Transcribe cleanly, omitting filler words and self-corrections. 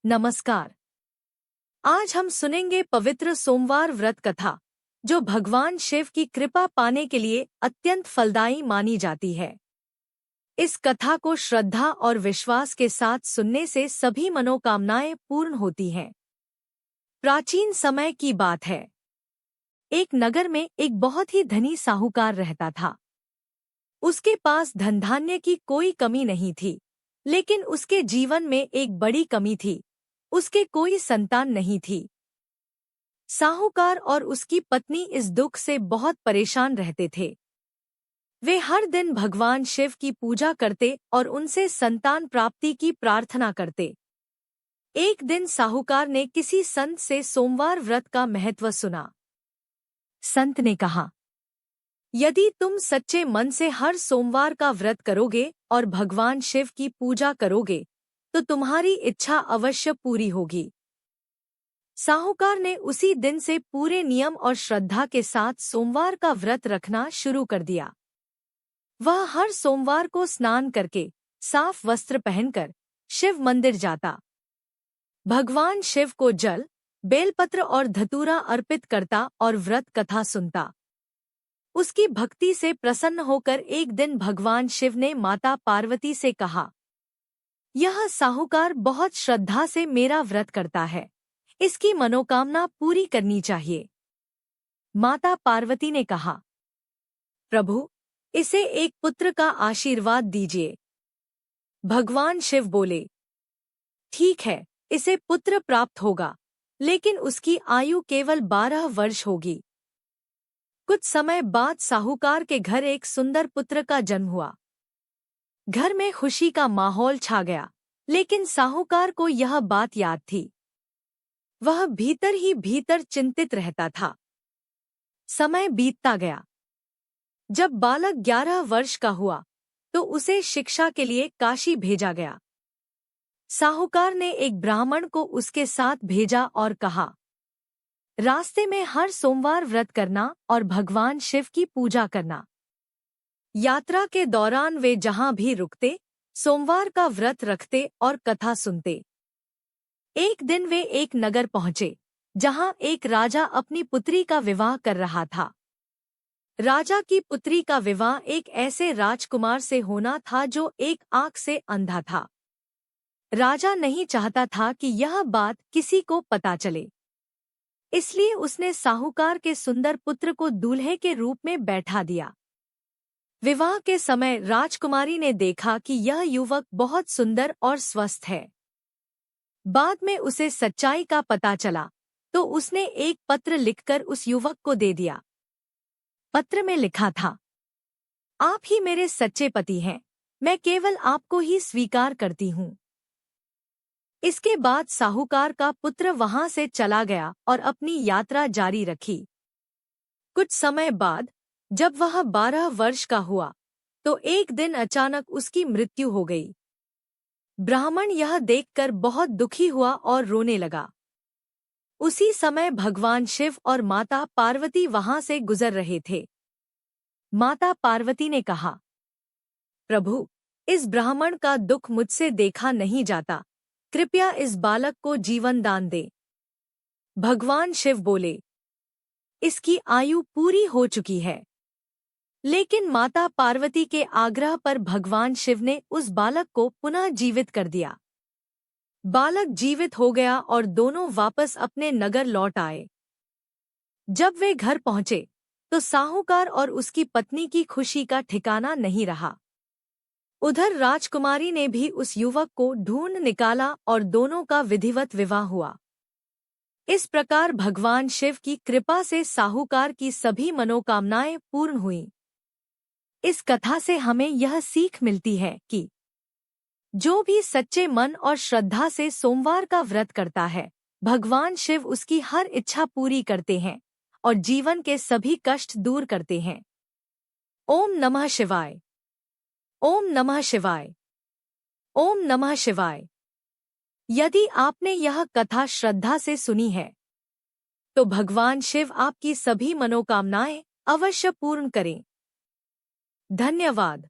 नमस्कार। आज हम सुनेंगे पवित्र सोमवार व्रत कथा, जो भगवान शिव की कृपा पाने के लिए अत्यंत फलदायी मानी जाती है। इस कथा को श्रद्धा और विश्वास के साथ सुनने से सभी मनोकामनाएं पूर्ण होती हैं। प्राचीन समय की बात है। एक नगर में एक बहुत ही धनी साहूकार रहता था। उसके पास धन धान्य की कोई कमी नहीं थी, लेकिन उसके जीवन में एक बड़ी कमी थी। उसके कोई संतान नहीं थी। साहूकार और उसकी पत्नी इस दुख से बहुत परेशान रहते थे। वे हर दिन भगवान शिव की पूजा करते और उनसे संतान प्राप्ति की प्रार्थना करते। एक दिन साहूकार ने किसी संत से सोमवार व्रत का महत्व सुना। संत ने कहा, यदि तुम सच्चे मन से हर सोमवार का व्रत करोगे और भगवान शिव की पूजा करोगे, तो तुम्हारी इच्छा अवश्य पूरी होगी। साहूकार ने उसी दिन से पूरे नियम और श्रद्धा के साथ सोमवार का व्रत रखना शुरू कर दिया। वह हर सोमवार को स्नान करके, साफ वस्त्र पहनकर शिव मंदिर जाता। भगवान शिव को जल, बेलपत्र और धतूरा अर्पित करता और व्रत कथा सुनता। उसकी भक्ति से प्रसन्न होकर एक दिन भगवान शिव ने माता पार्वती से कहा, यह साहूकार बहुत श्रद्धा से मेरा व्रत करता है, इसकी मनोकामना पूरी करनी चाहिए। माता पार्वती ने कहा, प्रभु, इसे एक पुत्र का आशीर्वाद दीजिए। भगवान शिव बोले, ठीक है, इसे पुत्र प्राप्त होगा, लेकिन उसकी आयु केवल 12 वर्ष होगी। कुछ समय बाद साहूकार के घर एक सुंदर पुत्र का जन्म हुआ। घर में खुशी का माहौल छा गया, लेकिन साहूकार को यह बात याद थी। वह भीतर ही भीतर चिंतित रहता था। समय बीतता गया। जब बालक 11 वर्ष का हुआ, तो उसे शिक्षा के लिए काशी भेजा गया। साहूकार ने एक ब्राह्मण को उसके साथ भेजा और कहा, रास्ते में हर सोमवार व्रत करना और भगवान शिव की पूजा करना। यात्रा के दौरान वे जहां भी रुकते, सोमवार का व्रत रखते और कथा सुनते। एक दिन वे एक नगर पहुंचे, जहां एक राजा अपनी पुत्री का विवाह कर रहा था। राजा की पुत्री का विवाह एक ऐसे राजकुमार से होना था जो एक आंख से अंधा था। राजा नहीं चाहता था कि यह बात किसी को पता चले, इसलिए उसने साहूकार के सुंदर पुत्र को दूल्हे के रूप में बैठा दिया। विवाह के समय राजकुमारी ने देखा कि यह युवक बहुत सुंदर और स्वस्थ है। बाद में उसे सच्चाई का पता चला, तो उसने एक पत्र लिखकर उस युवक को दे दिया। पत्र में लिखा था, आप ही मेरे सच्चे पति हैं, मैं केवल आपको ही स्वीकार करती हूँ। इसके बाद साहूकार का पुत्र वहां से चला गया और अपनी यात्रा जारी रखी। कुछ समय बाद जब वह 12 वर्ष का हुआ, तो एक दिन अचानक उसकी मृत्यु हो गई। ब्राह्मण यह देखकर बहुत दुखी हुआ और रोने लगा। उसी समय भगवान शिव और माता पार्वती वहां से गुजर रहे थे। माता पार्वती ने कहा, प्रभु, इस ब्राह्मण का दुख मुझसे देखा नहीं जाता, कृपया इस बालक को जीवन दान दे। भगवान शिव बोले, इसकी आयु पूरी हो चुकी है। लेकिन माता पार्वती के आग्रह पर भगवान शिव ने उस बालक को पुनः जीवित कर दिया। बालक जीवित हो गया और दोनों वापस अपने नगर लौट आए। जब वे घर पहुंचे, तो साहूकार और उसकी पत्नी की खुशी का ठिकाना नहीं रहा। उधर राजकुमारी ने भी उस युवक को ढूंढ निकाला और दोनों का विधिवत विवाह हुआ। इस प्रकार भगवान शिव की कृपा से साहूकार की सभी मनोकामनाएं पूर्ण हुईं। इस कथा से हमें यह सीख मिलती है कि जो भी सच्चे मन और श्रद्धा से सोमवार का व्रत करता है, भगवान शिव उसकी हर इच्छा पूरी करते हैं और जीवन के सभी कष्ट दूर करते हैं। ओम नमः शिवाय। ओम नमः शिवाय। ओम नमः शिवाय। यदि आपने यह कथा श्रद्धा से सुनी है, तो भगवान शिव आपकी सभी मनोकामनाएं अवश्य पूर्ण करें। धन्यवाद।